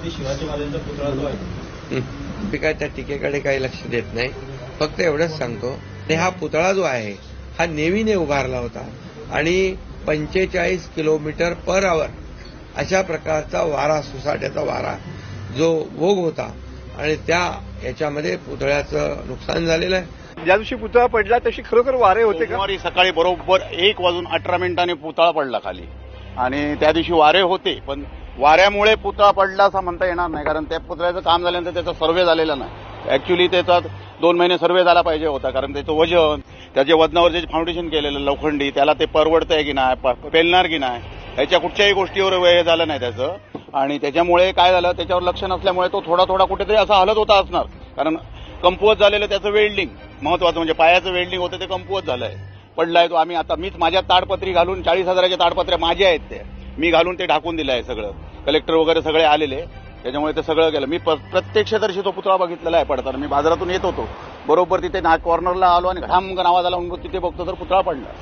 छत्रपती शिवाजी महाराजांचा पुतळा जो आहे मी काय त्या टीकेकडे काही लक्ष देत नाही, फक्त एवढंच सांगतो आणि हा पुतळा जो आहे हा नेव्हीने उभारला होता आणि 45 किलोमीटर पर आवर अशा प्रकारचा वारा, सुसाट्याचा वारा जो वोग होता आणि याच्यामध्ये पुतळ्याचं नुकसान झालेलं आहे. ज्या दिवशी पुतळा पडला तशी खरोखर वारे होते का? सोमवारी सकाळी बरोबर 1:18 पुतळा पडला खाली आणि त्या दिवशी वारे होते, पण वाऱ्यामुळे पुतळा पडला असं म्हणता येणार नाही, कारण त्या पुतळ्याचं काम झाल्यानंतर त्याचा सर्व्हे झालेला नाही. ऍक्च्युली त्याचा 2 महिने सर्व्हे झाला पाहिजे होता, कारण त्याचं वजन, त्याच्या वजनावर जे फाउंडेशन केलेलं लोखंडी, त्याला ते परवडतंय की नाही, पेलणार की नाही, ह्याच्या कुठच्याही गोष्टीवर वेळ झाला नाही त्याचं. आणि त्याच्यामुळे काय झालं, त्याच्यावर लक्ष नसल्यामुळे तो थोडा थोडा कुठेतरी असा हलत होता असणार, कारण कमकुवत झालेलं त्याचं वेल्डिंग महत्वाचं म्हणजे पायाचं वेल्डिंग होतं ते कमकुवत झालंय, पडलाय तो. मीच माझ्या ताडपत्री घालून 40,000च्या ताडपत्र्या माझ्या आहेत ते मी घालून ते ढाकून दिलं आहे सगळं. कलेक्टर वगैरे सगळे आलेले, त्याच्यामुळे ते सगळं गेलं. मी प्रत्यक्षदर्शी तो पुतळा बघितलेला आहे पडताना. मी बाजारातून येत होतो, बरोबर तिथे कॉर्नरला आलो आणि घाम आवाज आला म्हणून तिथे बघतो तर पुतळा पडला.